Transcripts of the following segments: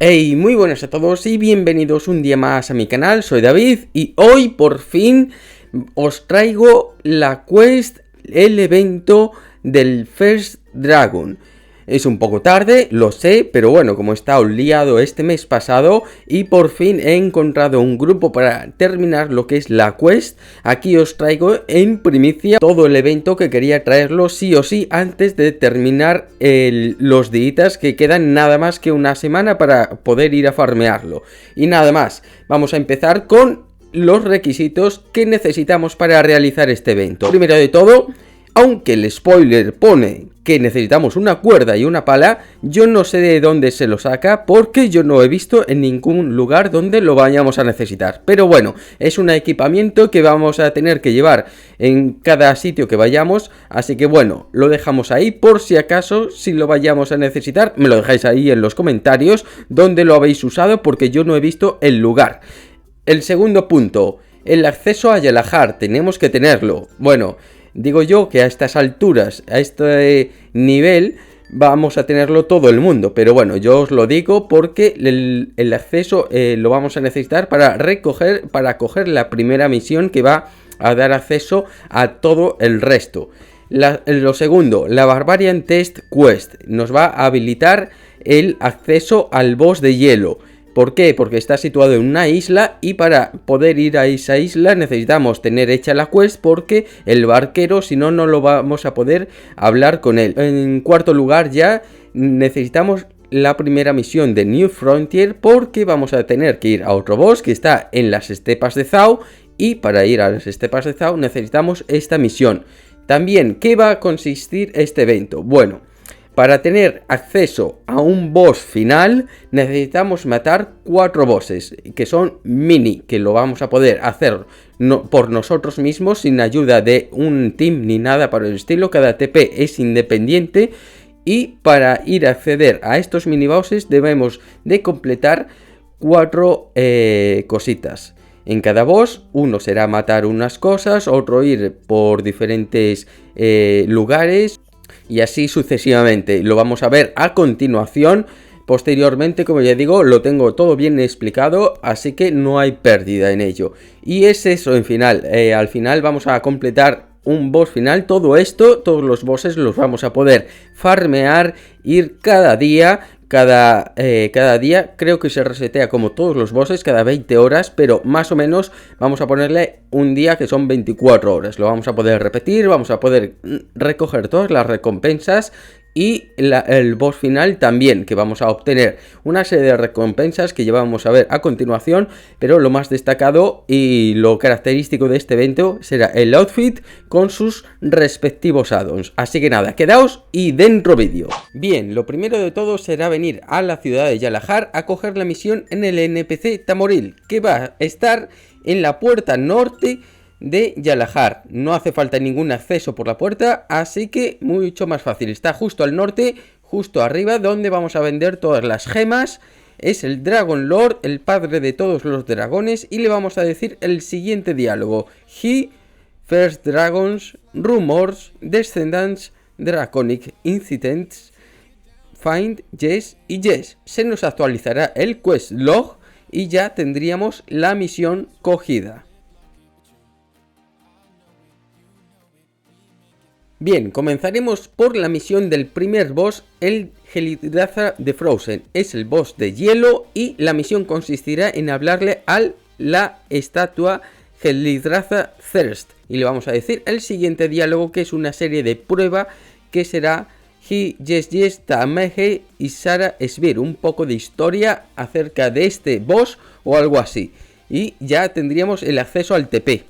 Hey, muy buenas a todos y bienvenidos un día más a mi canal, soy David y hoy por fin os traigo la quest, el evento del First Dragon. Es un poco tarde, lo sé, pero bueno, como he estado liado este mes pasado y por fin he encontrado un grupo para terminar lo que es la quest, aquí os traigo en primicia todo el evento que quería traerlo sí o sí antes de terminar los días que quedan, nada más que una semana para poder ir a farmearlo. Y nada más, vamos a empezar con los requisitos que necesitamos para realizar este evento. Primero de todo, aunque el spoiler pone que necesitamos una cuerda y una pala, yo no sé de dónde se lo saca porque yo no he visto en ningún lugar donde lo vayamos a necesitar. Pero bueno, es un equipamiento que vamos a tener que llevar en cada sitio que vayamos, así que bueno, lo dejamos ahí por si acaso, si lo vayamos a necesitar, me lo dejáis ahí en los comentarios donde lo habéis usado porque yo no he visto el lugar. El segundo punto, el acceso a Yalahar, tenemos que tenerlo. Bueno, digo yo que a estas alturas, a este nivel, vamos a tenerlo todo el mundo. Pero bueno, yo os lo digo porque el acceso lo vamos a necesitar para coger la primera misión que va a dar acceso a todo el resto. Lo segundo, la Barbarian Test Quest nos va a habilitar el acceso al boss de hielo. ¿Por qué? Porque está situado en una isla y para poder ir a esa isla necesitamos tener hecha la quest porque el barquero, si no, no lo vamos a poder hablar con él. En cuarto lugar ya necesitamos la primera misión de New Frontier porque vamos a tener que ir a otro boss que está en las estepas de Zao y para ir a las estepas de Zao necesitamos esta misión. También, ¿qué va a consistir este evento? Bueno, para tener acceso a un boss final necesitamos matar 4 bosses que son mini, que lo vamos a poder hacer por nosotros mismos sin ayuda de un team ni nada por el estilo. Cada TP es independiente y para ir a acceder a estos mini bosses debemos de completar 4 cositas. En cada boss, uno será matar unas cosas, otro ir por diferentes lugares y así sucesivamente. Lo vamos a ver a continuación. Posteriormente, como ya digo, lo tengo todo bien explicado, así que no hay pérdida en ello. Y es eso en final. Al final vamos a completar un boss final. Todo esto, todos los bosses los vamos a poder farmear, ir cada día. Cada día creo que se resetea como todos los bosses cada 20 horas, pero más o menos vamos a ponerle un día que son 24 horas. Lo vamos a poder repetir, vamos a poder recoger todas las recompensas y el boss final también, que vamos a obtener una serie de recompensas que ya vamos a ver a continuación, pero lo más destacado y lo característico de este evento será el outfit con sus respectivos addons. Así que nada, quedaos y dentro vídeo. Bien, lo primero de todo será venir a la ciudad de Yalahar a coger la misión en el NPC Tamoril, que va a estar en la puerta norte de Yalahar. No hace falta ningún acceso por la puerta, así que mucho más fácil. Está justo al norte, justo arriba, donde vamos a vender todas las gemas. Es el Dragon Lord, el padre de todos los dragones, y le vamos a decir el siguiente diálogo: He, First Dragons, Rumors, Descendants, Draconic Incidents, Find, Yes y Yes. Se nos actualizará el quest log y ya tendríamos la misión cogida. Bien, comenzaremos por la misión del primer boss, el Helidraza de Frozen. Es el boss de hielo y la misión consistirá en hablarle a la estatua Helidraza Thirst. Y le vamos a decir el siguiente diálogo, que es una serie de prueba que será He, Yes, Yes, Tamehe y Sara Svir. Un poco de historia acerca de este boss o algo así. Y ya tendríamos el acceso al TP.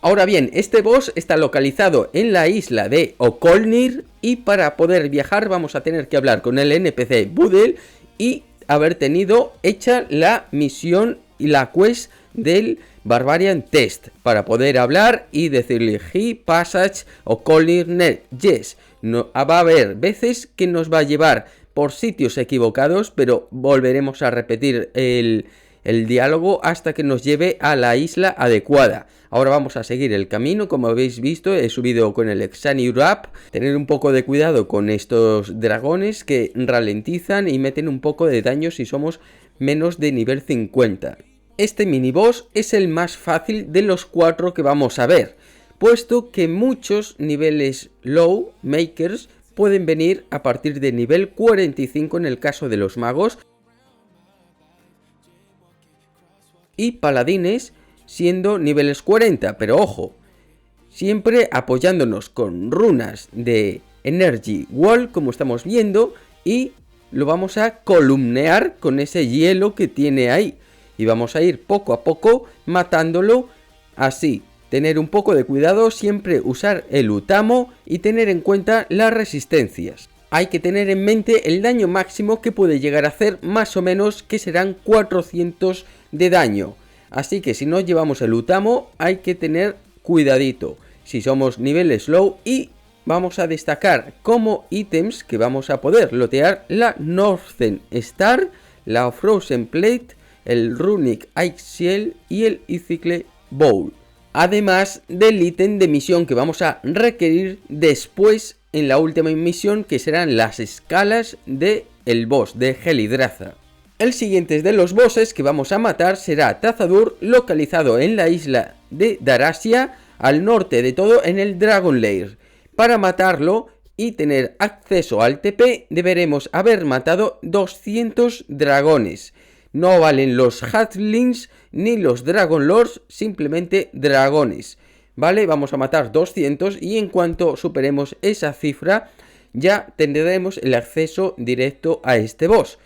Ahora bien, este boss está localizado en la isla de Okolnir y para poder viajar vamos a tener que hablar con el NPC Budel y haber tenido hecha la misión y la quest del Barbarian Test para poder hablar y decirle He, Passage, Okolnir, Net, Yes. No, va a haber veces que nos va a llevar por sitios equivocados, pero volveremos a repetir el diálogo hasta que nos lleve a la isla adecuada. Ahora vamos a seguir el camino, como habéis visto, he subido con el Exani Wrap. Tener un poco de cuidado con estos dragones que ralentizan y meten un poco de daño si somos menos de nivel 50. Este miniboss es el más fácil de los 4 que vamos a ver, puesto que muchos niveles low makers pueden venir a partir de nivel 45 en el caso de los magos, y paladines siendo niveles 40, pero ojo, siempre apoyándonos con runas de Energy Wall, como estamos viendo, y lo vamos a columnear con ese hielo que tiene ahí, y vamos a ir poco a poco matándolo así. Tener un poco de cuidado, siempre usar el Utamo y tener en cuenta las resistencias. Hay que tener en mente el daño máximo que puede llegar a hacer, más o menos, que serán 400 de daño. Así que si no llevamos el Utamo hay que tener cuidadito si somos niveles low. Y vamos a destacar como ítems que vamos a poder lootear la Northern Star, la Frozen Plate, el Runic Ice Shell y el Icicle Bowl. Además del ítem de misión que vamos a requerir después en la última misión, que serán las escalas del boss de Helidraza. El siguiente de los bosses que vamos a matar será Tazadur, localizado en la isla de Darasia, al norte de todo en el Dragon Lair. Para matarlo y tener acceso al TP deberemos haber matado 200 dragones. No valen los Hatchlings ni los Dragon Lords, simplemente dragones. ¿Vale? Vamos a matar 200 y en cuanto superemos esa cifra ya tendremos el acceso directo a este boss.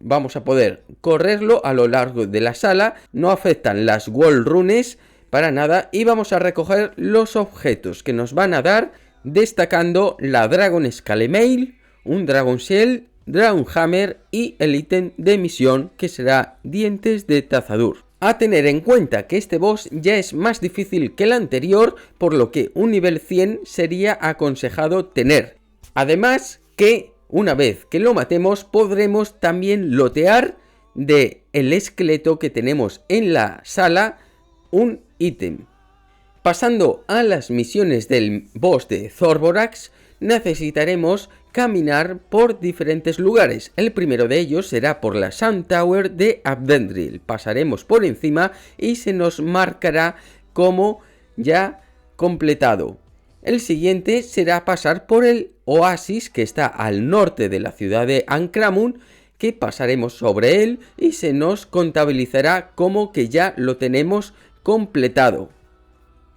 Vamos a poder correrlo a lo largo de la sala, no afectan las Wall Runes para nada y vamos a recoger los objetos que nos van a dar, destacando la Dragon Scale Mail, un Dragon Shell, Dragon Hammer y el ítem de misión que será Dientes de Tazadur. A tener en cuenta que este boss ya es más difícil que el anterior, por lo que un nivel 100 sería aconsejado tener. Además que una vez que lo matemos podremos también lootear de el esqueleto que tenemos en la sala un ítem. Pasando a las misiones del boss de Zorborax, necesitaremos caminar por diferentes lugares. El primero de ellos será por la Sun Tower de Abdendril. Pasaremos por encima y se nos marcará como ya completado. El siguiente será pasar por el oasis que está al norte de la ciudad de Ankramon, que pasaremos sobre él y se nos contabilizará como que ya lo tenemos completado.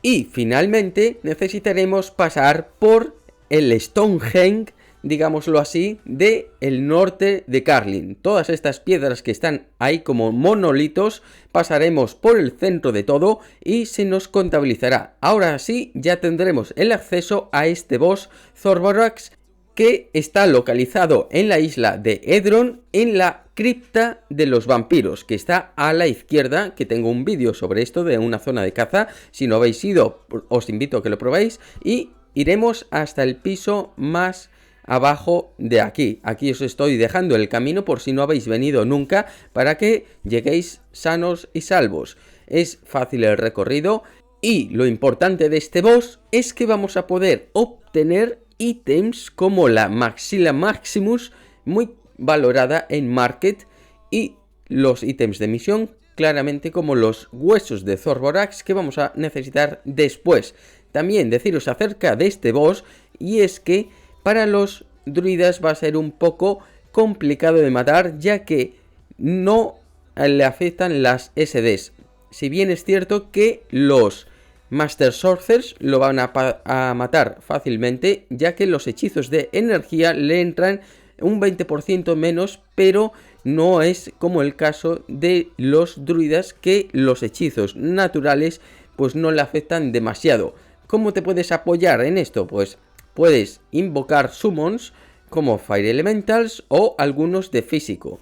Y finalmente necesitaremos pasar por el Stonehenge, digámoslo así, de el norte de Carlin. Todas estas piedras que están ahí como monolitos, pasaremos por el centro de todo y se nos contabilizará. Ahora sí, ya tendremos el acceso a este boss Zorborax, que está localizado en la isla de Edron, en la cripta de los vampiros, que está a la izquierda, que tengo un vídeo sobre esto de una zona de caza. Si no habéis ido, os invito a que lo probéis y iremos hasta el piso más abajo de aquí. Aquí os estoy dejando el camino por si no habéis venido nunca, para que lleguéis sanos y salvos. Es fácil el recorrido y lo importante de este boss es que vamos a poder obtener ítems como la Maxilla Maximus, muy valorada en Market, y los ítems de misión claramente como los huesos de Zorborax, que vamos a necesitar después. También deciros acerca de este boss, y es que para los druidas va a ser un poco complicado de matar, ya que no le afectan las SDs. Si bien es cierto que los Master Sorcerers lo van a matar fácilmente, ya que los hechizos de energía le entran un 20% menos, pero no es como el caso de los druidas, que los hechizos naturales pues no le afectan demasiado. ¿Cómo te puedes apoyar en esto? Pues puedes invocar summons como Fire Elementals o algunos de físico,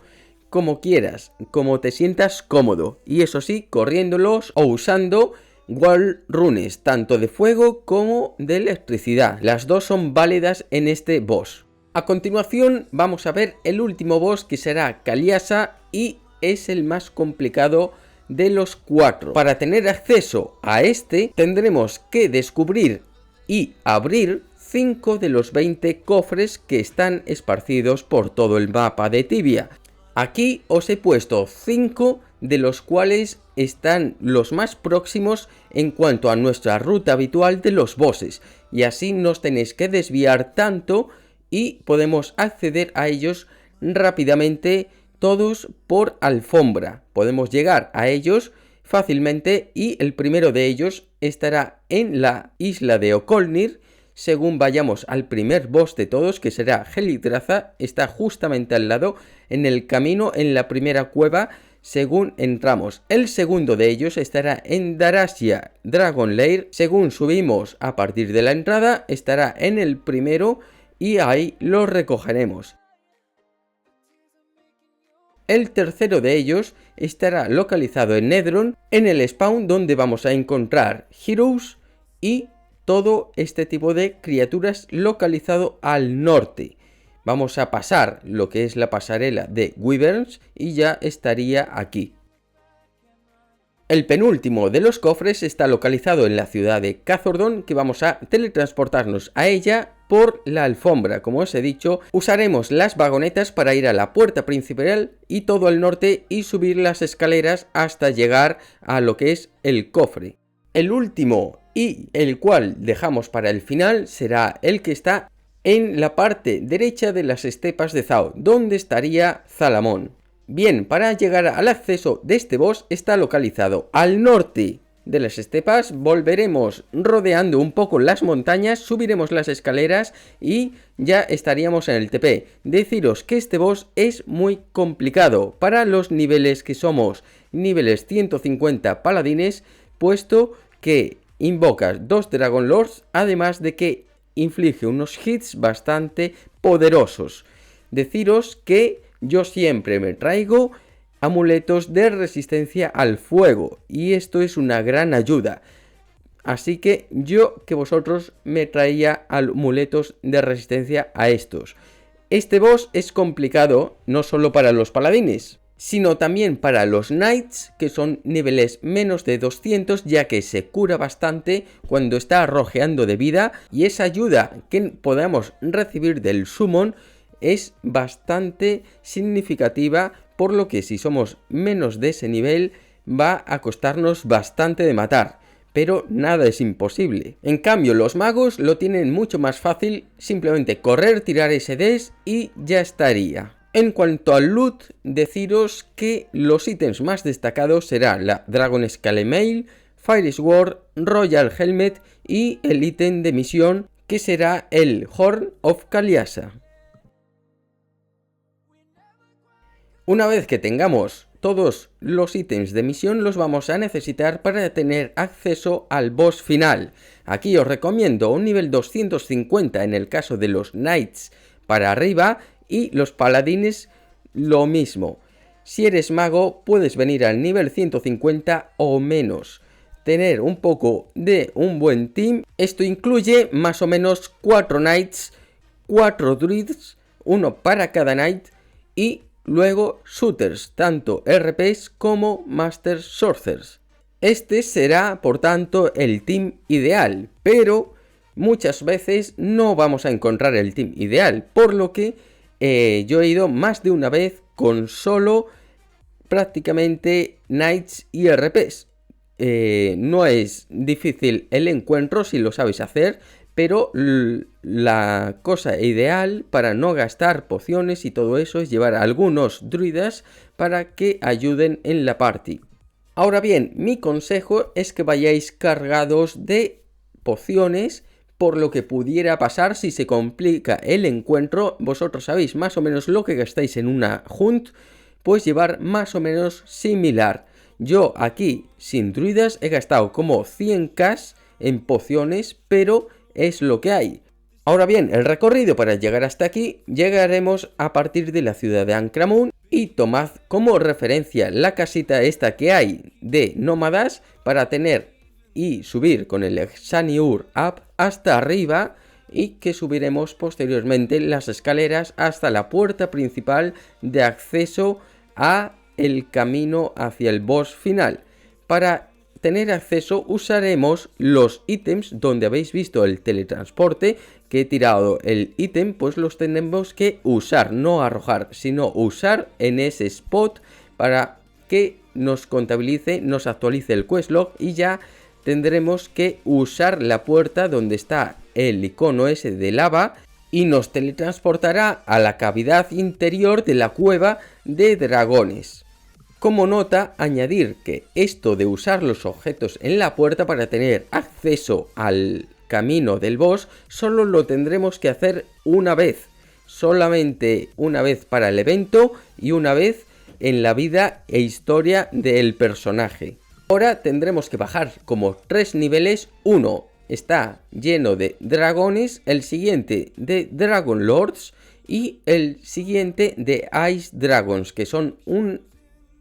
como quieras, como te sientas cómodo, y eso sí, corriéndolos o usando Wall Runes, tanto de fuego como de electricidad. Las dos son válidas en este boss. A continuación vamos a ver el último boss, que será Kaliasa, y es el más complicado de los 4. Para tener acceso a este tendremos que descubrir y abrir 5 de los 20 cofres que están esparcidos por todo el mapa de Tibia. Aquí os he puesto 5 de los cuales están los más próximos en cuanto a nuestra ruta habitual de los bosses, y así no os tenéis que desviar tanto y podemos acceder a ellos rápidamente todos por alfombra. Podemos llegar a ellos fácilmente y el primero de ellos estará en la isla de Okolnir. Según vayamos al primer boss de todos, que será Helidraza, está justamente al lado, en el camino, en la primera cueva, según entramos. El segundo de ellos estará en Darasia Dragon Lair. Según subimos a partir de la entrada, estará en el primero y ahí lo recogeremos. El tercero de ellos estará localizado en Nedron, en el spawn donde vamos a encontrar Heroes y todo este tipo de criaturas localizado al norte. Vamos a pasar lo que es la pasarela de Wyverns y ya estaría aquí. El penúltimo de los cofres está localizado en la ciudad de Cazordon, que vamos a teletransportarnos a ella por la alfombra. Como os he dicho, usaremos las vagonetas para ir a la puerta principal y todo al norte y subir las escaleras hasta llegar a lo que es el cofre. El último y el cual dejamos para el final será el que está en la parte derecha de las estepas de Zao, donde estaría Zalamón. Bien, para llegar al acceso de este boss está localizado al norte de las estepas. Volveremos rodeando un poco las montañas, subiremos las escaleras y ya estaríamos en el TP. Deciros que este boss es muy complicado para los niveles que somos niveles 150 paladines, puesto que invocas 2 Dragon Lords, además de que inflige unos hits bastante poderosos. Deciros que yo siempre me traigo amuletos de resistencia al fuego y esto es una gran ayuda. Así que yo que vosotros me traía amuletos de resistencia a estos. Este boss es complicado no solo para los paladines, sino también para los Knights, que son niveles menos de 200, ya que se cura bastante cuando está rojeando de vida, y esa ayuda que podamos recibir del Summon es bastante significativa, por lo que si somos menos de ese nivel va a costarnos bastante de matar, pero nada es imposible. En cambio los magos lo tienen mucho más fácil, simplemente correr, tirar SDs y ya estaría. En cuanto al loot, deciros que los ítems más destacados serán la Dragon Scale Mail, Fire Sword, Royal Helmet y el ítem de misión que será el Horn of Kaliasa. Una vez que tengamos todos los ítems de misión, los vamos a necesitar para tener acceso al boss final. Aquí os recomiendo un nivel 250 en el caso de los Knights para arriba y los paladines lo mismo. Si eres mago puedes venir al nivel 150 o menos. Tener un poco de un buen team. Esto incluye más o menos 4 Knights, 4 Druids, uno para cada Knight y luego shooters, tanto RPs como Master Sorcerers. Este será, por tanto, el team ideal, pero muchas veces no vamos a encontrar el team ideal, por lo que yo he ido más de una vez con solo prácticamente Knights y RPs. No es difícil el encuentro si lo sabéis hacer, pero la cosa ideal para no gastar pociones y todo eso es llevar a algunos druidas para que ayuden en la party. Ahora bien, mi consejo es que vayáis cargados de pociones, por lo que pudiera pasar si se complica el encuentro. Vosotros sabéis más o menos lo que gastáis en una hunt, pues llevar más o menos similar. Yo aquí sin druidas he gastado como 100k en pociones, pero es lo que hay. Ahora bien, el recorrido para llegar hasta aquí, llegaremos a partir de la ciudad de Ancramun y tomad como referencia la casita esta que hay de nómadas para tener y subir con el Exaniur Up hasta arriba y que subiremos posteriormente las escaleras hasta la puerta principal de acceso a el camino hacia el boss final. Para tener acceso usaremos los ítems donde habéis visto el teletransporte, que he tirado el ítem, pues los tenemos que usar, no arrojar, sino usar en ese spot para que nos contabilice, nos actualice el questlog y ya tendremos que usar la puerta donde está el icono ese de lava y nos teletransportará a la cavidad interior de la cueva de dragones. Como nota, añadir que esto de usar los objetos en la puerta para tener acceso al camino del boss solo lo tendremos que hacer una vez, solamente una vez para el evento y una vez en la vida e historia del personaje. Ahora tendremos que bajar como 3 niveles. Uno está lleno de dragones, el siguiente de Dragon Lords y el siguiente de Ice Dragons, que son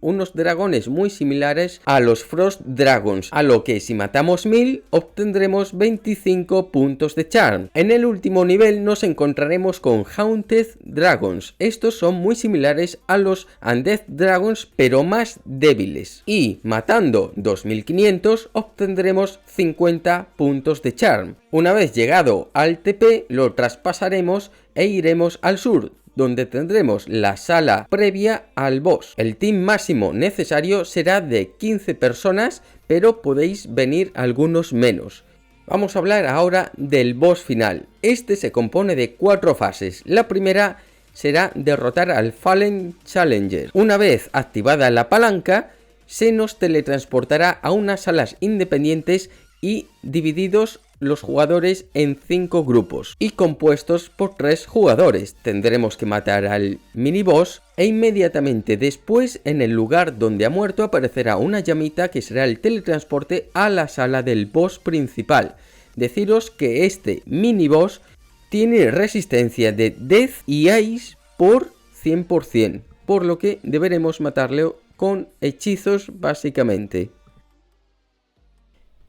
unos dragones muy similares a los Frost Dragons, a lo que si matamos 1000 obtendremos 25 puntos de Charm. En el último nivel nos encontraremos con Haunted Dragons. Estos son muy similares a los Undead Dragons, pero más débiles. Y matando 2500 obtendremos 50 puntos de Charm. Una vez llegado al TP lo traspasaremos e iremos al sur, donde tendremos la sala previa al boss. El team máximo necesario será de 15 personas, pero podéis venir algunos menos. Vamos a hablar ahora del boss final. Este se compone de 4 fases. La primera será derrotar al Fallen Challenger. Una vez activada la palanca, se nos teletransportará a unas salas independientes y divididos los jugadores en 5 grupos y compuestos por 3 jugadores. Tendremos que matar al miniboss e inmediatamente después, en el lugar donde ha muerto, aparecerá una llamita que será el teletransporte a la sala del boss principal. Deciros que este miniboss tiene resistencia de Death y Ice por 100%, por lo que deberemos matarle con hechizos básicamente.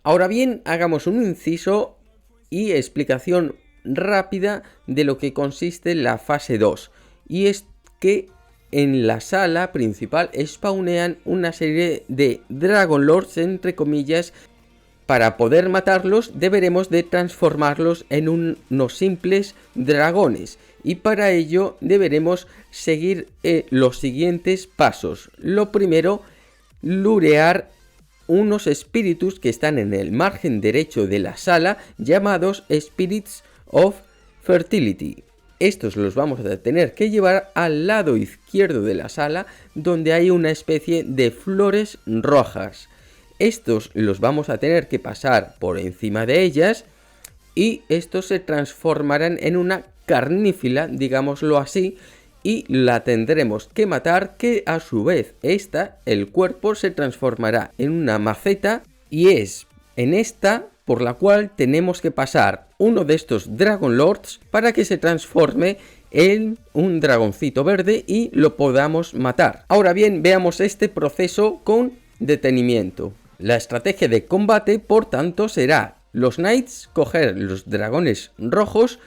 Ahora bien, hagamos un inciso y explicación rápida de lo que consiste la fase 2. Y es que en la sala principal spawnean una serie de Dragon Lords, entre comillas. Para poder matarlos deberemos de transformarlos en unos simples dragones. Y para ello deberemos seguir los siguientes pasos. Lo primero, lurear unos espíritus que están en el margen derecho de la sala, llamados Spirits of Fertility. Estos los vamos a tener que llevar al lado izquierdo de la sala, donde hay una especie de flores rojas. Estos los vamos a tener que pasar por encima de ellas y estos se transformarán en una carnífila, digámoslo así, y la tendremos que matar, que a su vez el cuerpo se transformará en una maceta, y es en esta por la cual tenemos que pasar uno de estos Dragon Lords para que se transforme en un dragoncito verde y lo podamos matar. Ahora bien, veamos este proceso con detenimiento. La estrategia de combate, por tanto, será los Knights coger los dragones rojos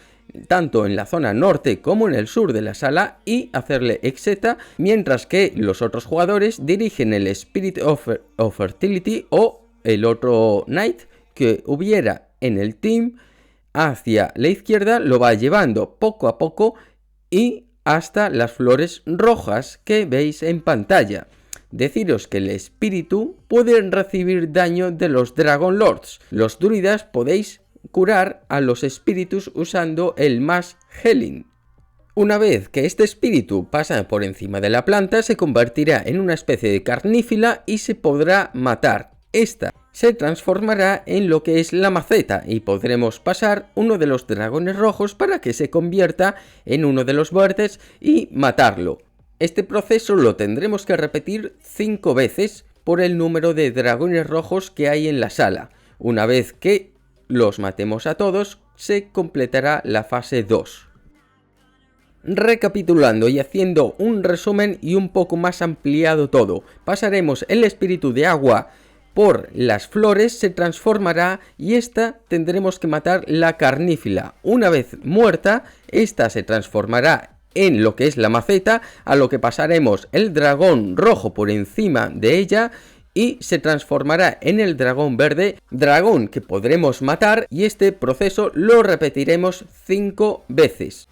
tanto en la zona norte como en el sur de la sala y hacerle exeta, mientras que los otros jugadores dirigen el Spirit of Fertility o el otro Knight que hubiera en el team hacia la izquierda, lo va llevando poco a poco y hasta las flores rojas que veis en pantalla. Deciros que el espíritu puede recibir daño de los Dragon Lords. Los druidas podéis curar a los espíritus usando el Mass Healing. Una vez que este espíritu pasa por encima de la planta, se convertirá en una especie de carnífila y se podrá matar. Esta se transformará en lo que es la maceta y podremos pasar uno de los dragones rojos para que se convierta en uno de los verdes y matarlo. Este proceso lo tendremos que repetir 5 veces por el número de dragones rojos que hay en la sala. Una vez que los matemos a todos, se completará la fase 2. Recapitulando y haciendo un resumen y un poco más ampliado todo, pasaremos el espíritu de agua por las flores, se transformará y esta tendremos que matar la carnífila. Una vez muerta, esta se transformará en lo que es la maceta, a lo que pasaremos el dragón rojo por encima de ella y se transformará en el dragón verde, dragón que podremos matar, y este proceso lo repetiremos 5 veces.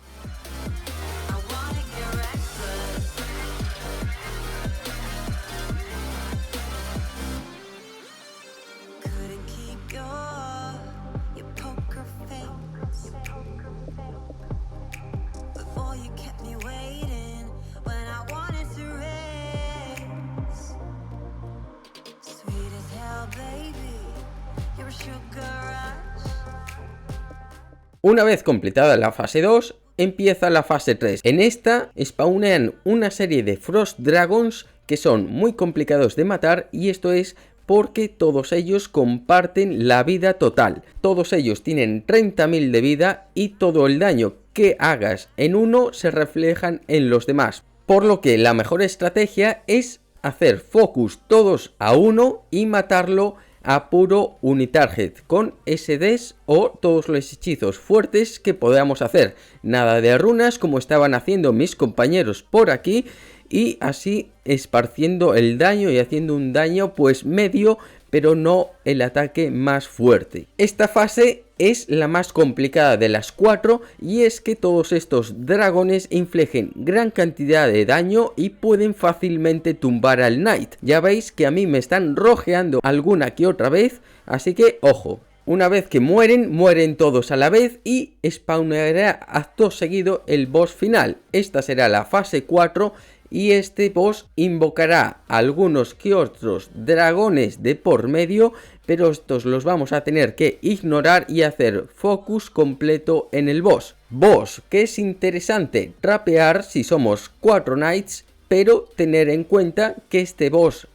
Una vez completada la fase 2, empieza la fase 3. En esta spawnean una serie de Frost Dragons que son muy complicados de matar, y esto es porque todos ellos comparten la vida total. Todos ellos tienen 30.000 de vida y todo el daño que hagas en uno se reflejan en los demás. Por lo que la mejor estrategia es hacer focus todos a uno y matarlo a puro unitarget con SDs o todos los hechizos fuertes que podamos hacer. Nada de runas como estaban haciendo mis compañeros por aquí, y así esparciendo el daño y haciendo un daño pues medio, pero no el ataque más fuerte. Esta fase es la más complicada de las 4, y es que todos estos dragones infligen gran cantidad de daño y pueden fácilmente tumbar al Knight. Ya veis que a mí me están rojeando alguna que otra vez, así que ojo. Una vez que mueren todos a la vez y spawnará acto seguido el boss final. Esta será la fase 4 y este boss invocará algunos que otros dragones de por medio, pero estos los vamos a tener que ignorar y hacer focus completo en el boss. Boss que es interesante trapear si somos 4 knights, pero tener en cuenta que este boss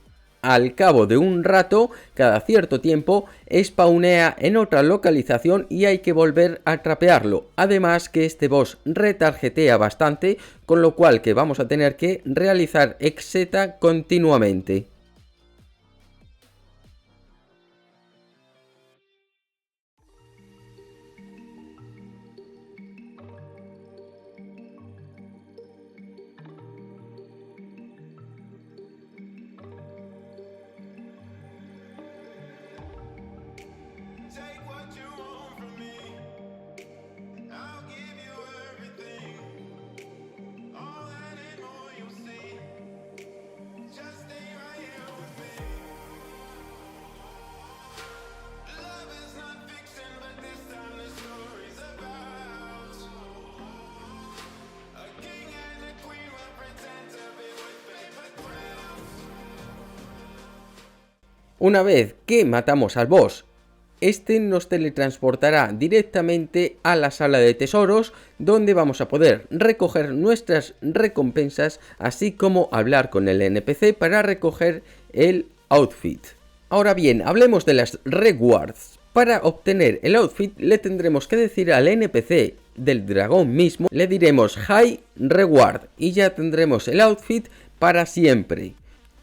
al cabo de un rato, cada cierto tiempo, spawnea en otra localización y hay que volver a trapearlo. Además que este boss retargetea bastante, con lo cual que vamos a tener que realizar exeta continuamente. Una vez que matamos al boss, este nos teletransportará directamente a la sala de tesoros, donde vamos a poder recoger nuestras recompensas, así como hablar con el NPC para recoger el outfit. Ahora bien, hablemos de las rewards. Para obtener el outfit le tendremos que decir al NPC del dragón mismo, le diremos High Reward y ya tendremos el outfit para siempre.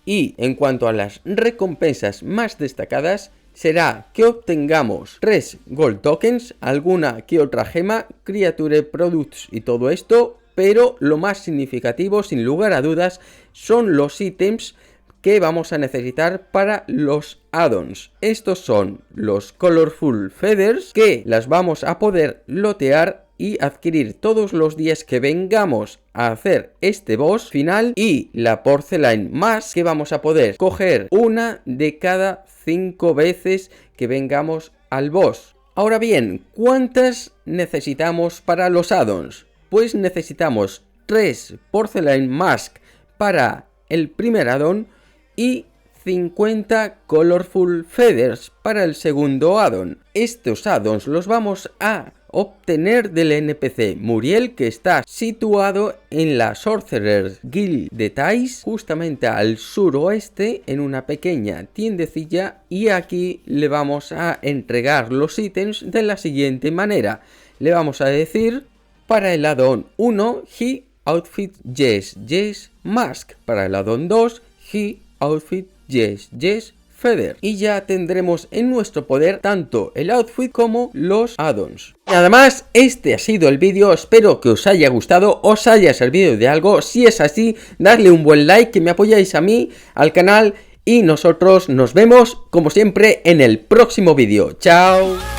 Y en cuanto a las recompensas más destacadas, será que obtengamos 3 Gold Tokens, alguna que otra gema, Creature Products y todo esto, pero lo más significativo, sin lugar a dudas, son los ítems que vamos a necesitar para los add-ons. Estos son los Colorful Feathers, que las vamos a poder lotear y adquirir todos los días que vengamos a hacer este boss final, y la Porcelain Mask, que vamos a poder coger una de cada 5 veces que vengamos al boss. Ahora bien, ¿cuántas necesitamos para los add-ons? Pues necesitamos 3 Porcelain Mask para el primer add-on y 50 Colorful Feathers para el segundo add-on. Estos add-ons los vamos a obtener del NPC Muriel, que está situado en la Sorcerer's Guild de Thais, justamente al suroeste, en una pequeña tiendecilla, y aquí le vamos a entregar los ítems de la siguiente manera. Le vamos a decir: para el add-on 1, He Outfit Yes Yes Mask. Para el add-on 2, He Outfit Yes Yes Feather. Y ya tendremos en nuestro poder tanto el outfit como los add-ons. Nada más, este ha sido el vídeo, espero que os haya gustado, os haya servido de algo. Si es así, darle un buen like, que me apoyáis a mí, al canal, y nosotros nos vemos como siempre en el próximo vídeo. ¡Chao!